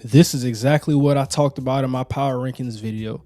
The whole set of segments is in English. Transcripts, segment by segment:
This is exactly what I talked about in my power rankings video.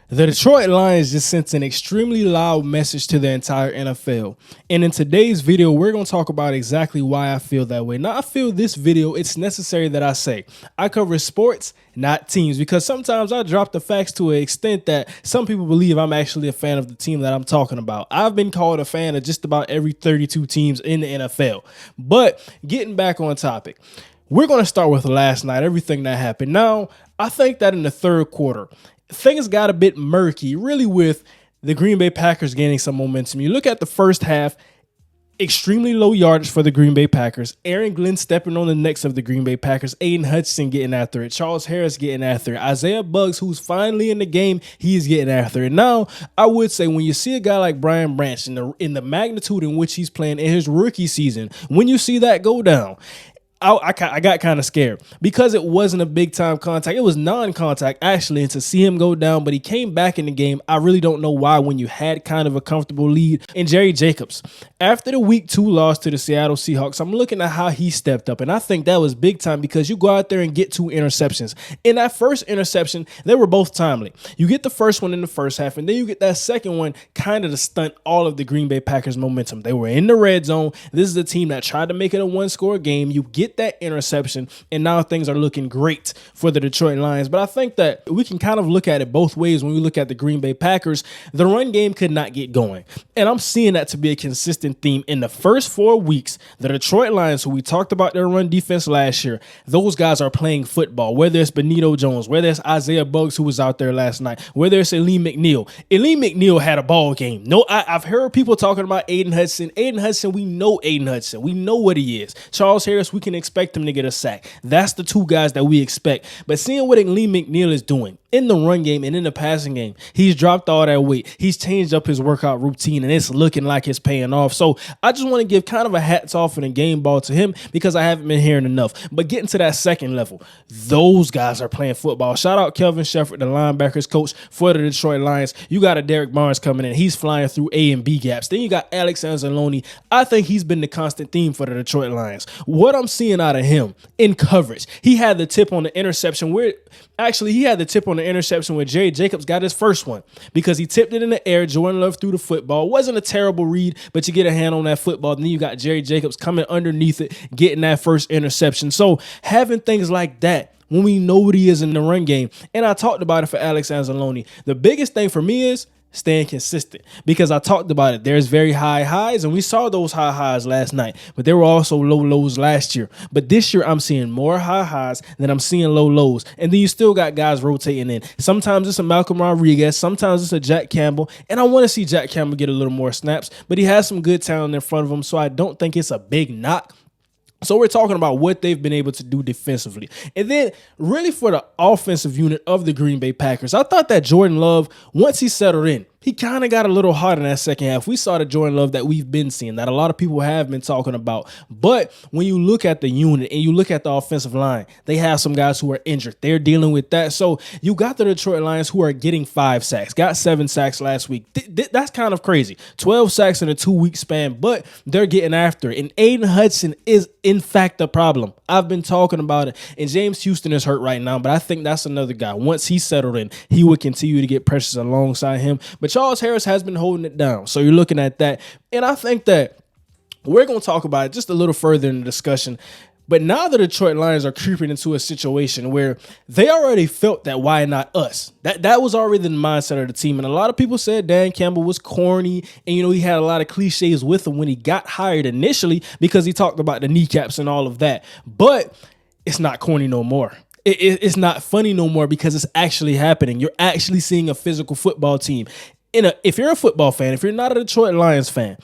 The Detroit Lions just sent an extremely loud message to the entire NFL. And in today's video, we're going to talk about exactly why I feel that way. Now, I feel this video, it's necessary that I say, I cover sports, not teams, because sometimes I drop the facts to an extent that some people believe I'm actually a fan of the team that I'm talking about. I've been called a fan of just about every 32 teams in the NFL. But getting back on topic, we're going to start with last night, everything that happened. Now, I think that in the third quarter, things got a bit murky, really, with the Green Bay Packers gaining some momentum. You look at the first half, extremely low yardage for the Green Bay Packers. Aaron Glenn stepping on the necks of the Green Bay Packers. Aiden Hutchinson getting after it. Charles Harris getting after it. Isaiah Buggs, who's finally in the game, he's getting after it. Now, I would say when you see a guy like Brian Branch in the magnitude in which he's playing in his rookie season, when you see that go down, I got kind of scared because it wasn't a big time contact. It was non-contact actually, and to see him go down, but he came back in the game. I really don't know why when you had kind of a comfortable lead. And Jerry Jacobs, after the week 2 loss to the Seattle Seahawks, I'm looking at how he stepped up, and I think that was big time because you go out there and get 2 interceptions. In that first interception, they were both timely. You get the first one in the first half, and then you get that second one kind of to stunt all of the Green Bay Packers momentum. They were in the red zone. This is a team that tried to make it a 1-score game. You get that interception, and now things are looking great for the Detroit Lions. But I think that we can kind of look at it both ways when we look at the Green Bay Packers. The run game could not get going, and I'm seeing that to be a consistent theme. In the first 4 weeks, the Detroit Lions, who we talked about their run defense last year, those guys are playing football, whether it's Benito Jones, whether it's Isaiah Buggs, who was out there last night, whether it's Aleem McNeil. Aleem McNeil had a ball game. No, I've heard people talking about Aiden Hudson. Aiden Hudson, we know Aiden Hudson. We know what he is. Charles Harris, we can expect him to get a sack. That's the 2 guys that we expect. But seeing what Aleem McNeil is doing in the run game and in the passing game, he's dropped all that weight. He's changed up his workout routine, and it's looking like it's paying off. So I just want to give kind of a hats off and a game ball to him because I haven't been hearing enough. But getting to that second level, those guys are playing football. Shout out Kelvin Shepard, the linebackers coach for the Detroit Lions. You got a Derek Barnes coming in. He's flying through A and B gaps. Then you got Alex Anzalone. I think he's been the constant theme for the Detroit Lions. What I'm seeing out of him in coverage, he had the tip on the interception where Jerry Jacobs got his first one because he tipped it in the air. Jordan Love threw the football. It wasn't a terrible read, but you get a hand on that football. Then you got Jerry Jacobs coming underneath it, getting that first interception. So having things like that when we know what he is in the run game, and I talked about it for Alex Anzalone, the biggest thing for me is staying consistent because I talked about it. There's very high highs, and we saw those high highs last night, but there were also low lows last year. But this year, I'm seeing more high highs than I'm seeing low lows. And then you still got guys rotating in. Sometimes it's a Malcolm Rodriguez, sometimes it's a Jack Campbell, and I want to see Jack Campbell get a little more snaps, but he has some good talent in front of him, so I don't think it's a big knock. So we're talking about what they've been able to do defensively. And then really for the offensive unit of the Green Bay Packers, I thought that Jordan Love, once he settled in, he kind of got a little hot in that second half. We saw the Jordan Love that we've been seeing, that a lot of people have been talking about. But when you look at the unit and you look at the offensive line, they have some guys who are injured. They're dealing with that. So you got the Detroit Lions who are getting 5 sacks, got 7 sacks last week. That's kind of crazy. 12 sacks in a 2-week span, but they're getting after it. And Aiden Hudson is, in fact, a problem. I've been talking about it. And James Houston is hurt right now, but I think that's another guy. Once he settled in, he would continue to get pressures alongside him. But Charles Harris has been holding it down. So you're looking at that. And I think that we're going to talk about it just a little further in the discussion. But now the Detroit Lions are creeping into a situation where they already felt that why not us? That was already the mindset of the team. And a lot of people said Dan Campbell was corny. And, he had a lot of cliches with him when he got hired initially because he talked about the kneecaps and all of that. But it's not corny no more. It's not funny no more because it's actually happening. You're actually seeing a physical football team. If you're a football fan, if you're not a Detroit Lions fan,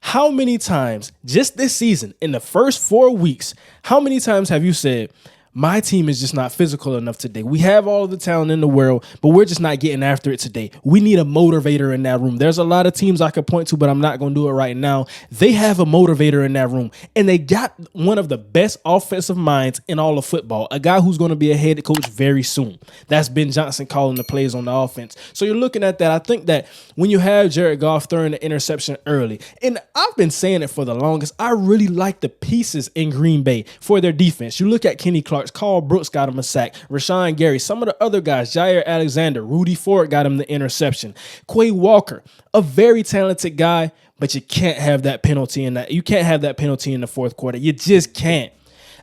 how many times just this season, in the first 4 weeks, how many times have you said, my team is just not physical enough today. We have all the talent in the world, but we're just not getting after it today. We need a motivator in that room. There's a lot of teams I could point to, but I'm not going to do it right now. They have a motivator in that room, and they got one of the best offensive minds in all of football, a guy who's going to be a head coach very soon. That's Ben Johnson calling the plays on the offense. So you're looking at that. I think that when you have Jared Goff throwing the interception early, and I've been saying it for the longest, I really like the pieces in Green Bay for their defense. You look at Kenny Clark yards. Carl Brooks got him a sack. Rashawn Gary, some of the other guys, Jair Alexander, Rudy Ford got him the interception. Quay Walker, a very talented guy, but you can't have that penalty in that. You can't have that penalty in the fourth quarter. You just can't.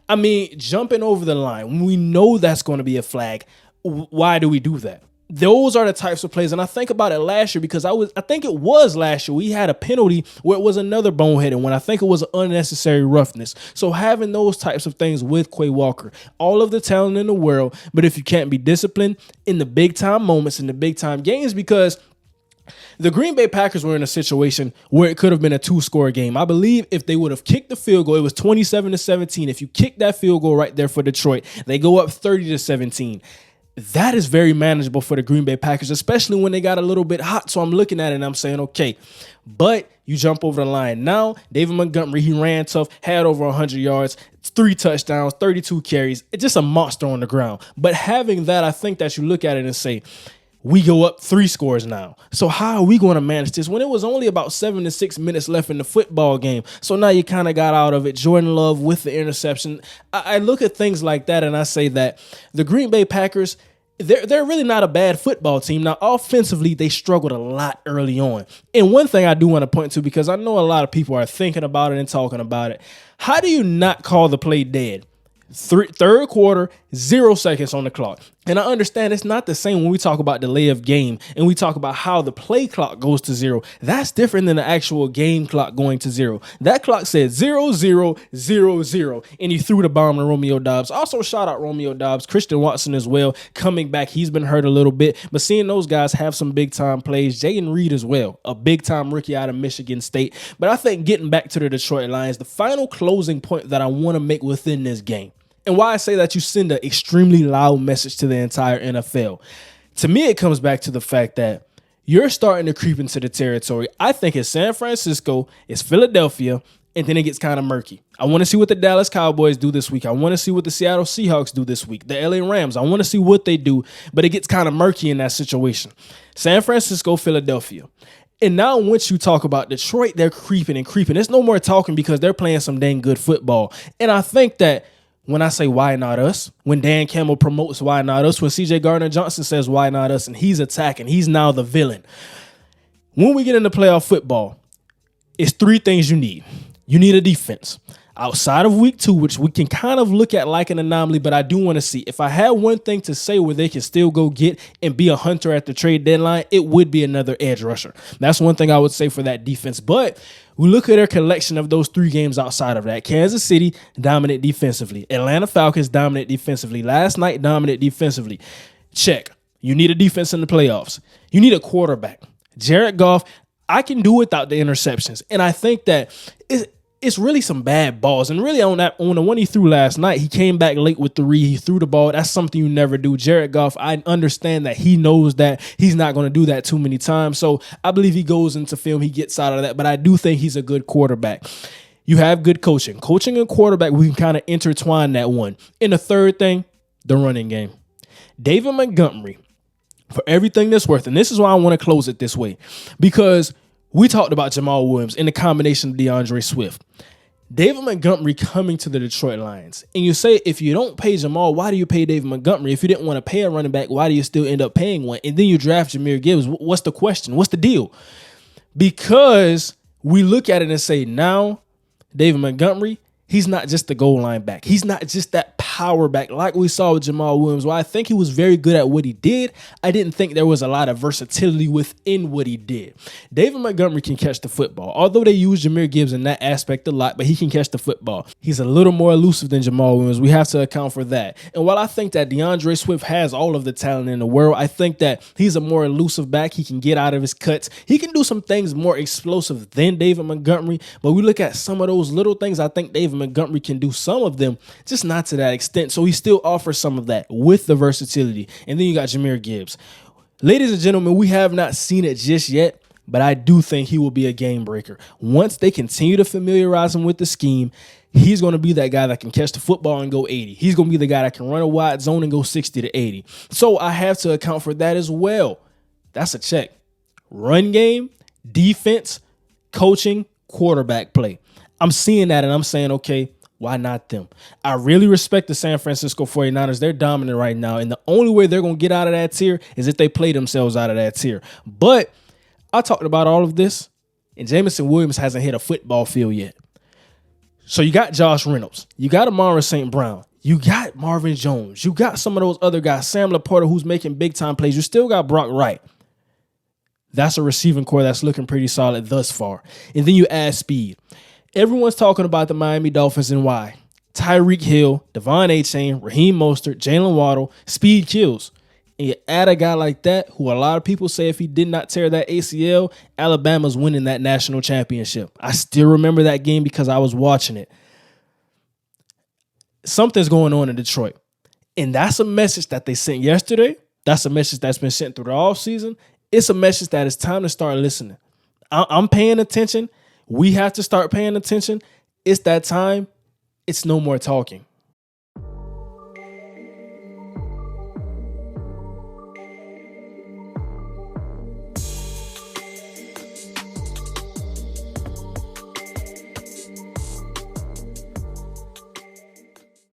I mean, jumping over the line, when we know that's going to be a flag, why do we do that? Those are the types of plays. And I think about it last year because I think it was last year. We had a penalty where it was another boneheaded one. I think it was an unnecessary roughness. So having those types of things with Quay Walker, all of the talent in the world, but if you can't be disciplined in the big time moments, in the big time games, because the Green Bay Packers were in a situation where it could have been a 2-score game. I believe if they would have kicked the field goal, it was 27-17. If you kick that field goal right there for Detroit, they go up 30-17. That is very manageable for the Green Bay Packers, especially when they got a little bit hot. So I'm looking at it and I'm saying, okay, but you jump over the line. Now, David Montgomery, he ran tough, had over 100 yards, 3 touchdowns, 32 carries. It's just a monster on the ground. But having that, I think that you look at it and say, we go up 3 scores now. So how are we going to manage this when it was only about 7 to 6 minutes left in the football game? So now you kind of got out of it. Jordan Love with the interception. I look at things like that and I say that the Green Bay Packers, they're really not a bad football team. Now, offensively, they struggled a lot early on. And one thing I do want to point to, because I know a lot of people are thinking about it and talking about it, how do you not call the play dead? Third quarter, 0 seconds on the clock. And I understand it's not the same when we talk about delay of game and we talk about how the play clock goes to 0. That's different than the actual game clock going to 0. That clock said 0, 0, 0, 0. And he threw the bomb to Romeo Doubs. Also, shout out Romeo Doubs, Christian Watson as well, coming back. He's been hurt a little bit, but seeing those guys have some big time plays. Jaden Reed as well, a big time rookie out of Michigan State. But I think getting back to the Detroit Lions, the final closing point that I want to make within this game, and why I say that you send an extremely loud message to the entire NFL. To me, it comes back to the fact that you're starting to creep into the territory. I think it's San Francisco, it's Philadelphia, and then it gets kind of murky. I want to see what the Dallas Cowboys do this week. I want to see what the Seattle Seahawks do this week. The LA Rams, I want to see what they do, but it gets kind of murky in that situation. San Francisco, Philadelphia. And now once you talk about Detroit, they're creeping and creeping. There's no more talking because they're playing some dang good football. And I think that when I say why not us, when Dan Campbell promotes why not us, when CJ Gardner-Johnson says why not us, and he's attacking, he's now the villain. When we get into playoff football, it's 3 things you need. You need a defense. Outside of week 2, which we can kind of look at like an anomaly, but I do want to see. If I had one thing to say where they can still go get and be a hunter at the trade deadline, it would be another edge rusher. That's one thing I would say for that defense. But we look at their collection of those 3 games outside of that. Kansas City, dominant defensively. Atlanta Falcons, dominant defensively. Last night, dominant defensively. Check. You need a defense in the playoffs. You need a quarterback. Jared Goff, I can do without the interceptions. And I think that it's really some bad balls. And really on the one he threw last night, he came back late with 3. He threw the ball. That's something you never do. Jared Goff, I understand that he knows that he's not going to do that too many times. So I believe he goes into film. He gets out of that. But I do think he's a good quarterback. You have good coaching. Coaching and quarterback, we can kind of intertwine that one. And the third thing, the running game. David Montgomery, for everything that's worth, and this is why I want to close it this way, because we talked about Jamal Williams in the combination of DeAndre Swift. David Montgomery coming to the Detroit Lions. And you say, if you don't pay Jamal, why do you pay David Montgomery? If you didn't want to pay a running back, why do you still end up paying one? And then you draft Jahmyr Gibbs. What's the question? What's the deal? Because we look at it and say, now David Montgomery, he's not just the goal line back. He's not just that power back like we saw with Jamal Williams. While I think he was very good at what he did, I didn't think there was a lot of versatility within what he did. David Montgomery can catch the football. Although they use Jahmyr Gibbs in that aspect a lot, but he can catch the football. He's a little more elusive than Jamal Williams. We have to account for that. And while I think that DeAndre Swift has all of the talent in the world, I think that he's a more elusive back. He can get out of his cuts. He can do some things more explosive than David Montgomery. But we look at some of those little things. I think David Montgomery can do some of them, just not to that extent. So he still offers some of that with the versatility. And then you got Jahmyr Gibbs. Ladies and gentlemen, we have not seen it just yet, but I do think he will be a game breaker. Once they continue to familiarize him with the scheme, he's going to be that guy that can catch the football and go 80. He's going to be the guy that can run a wide zone and go 60 to 80. So I have to account for that as well. That's a check. Run game, defense, coaching, quarterback play. I'm seeing that and I'm saying, okay, Why not them? I really respect the San Francisco 49ers. They're dominant right now. And the only way they're going to get out of that tier is if they play themselves out of that tier. But I talked about all of this, and Jameson Williams hasn't hit a football field yet. So you got Josh Reynolds. You got Amon-Ra St. Brown. You got Marvin Jones. You got some of those other guys. Sam Laporta, who's making big-time plays. You still got Brock Wright. That's a receiving core that's looking pretty solid thus far. And then you add speed. Everyone's talking about the Miami Dolphins and why. Tyreek Hill, Devon Achane, Raheem Mostert, Jalen Waddle, speed kills. And you add a guy like that, who a lot of people say if he did not tear that ACL, Alabama's winning that national championship. I still remember that game because I was watching it. Something's going on in Detroit. And that's a message that they sent yesterday. That's a message that's been sent through the offseason. It's a message that it's time to start listening. I'm paying attention. We have to start paying attention. It's that time. It's no more talking.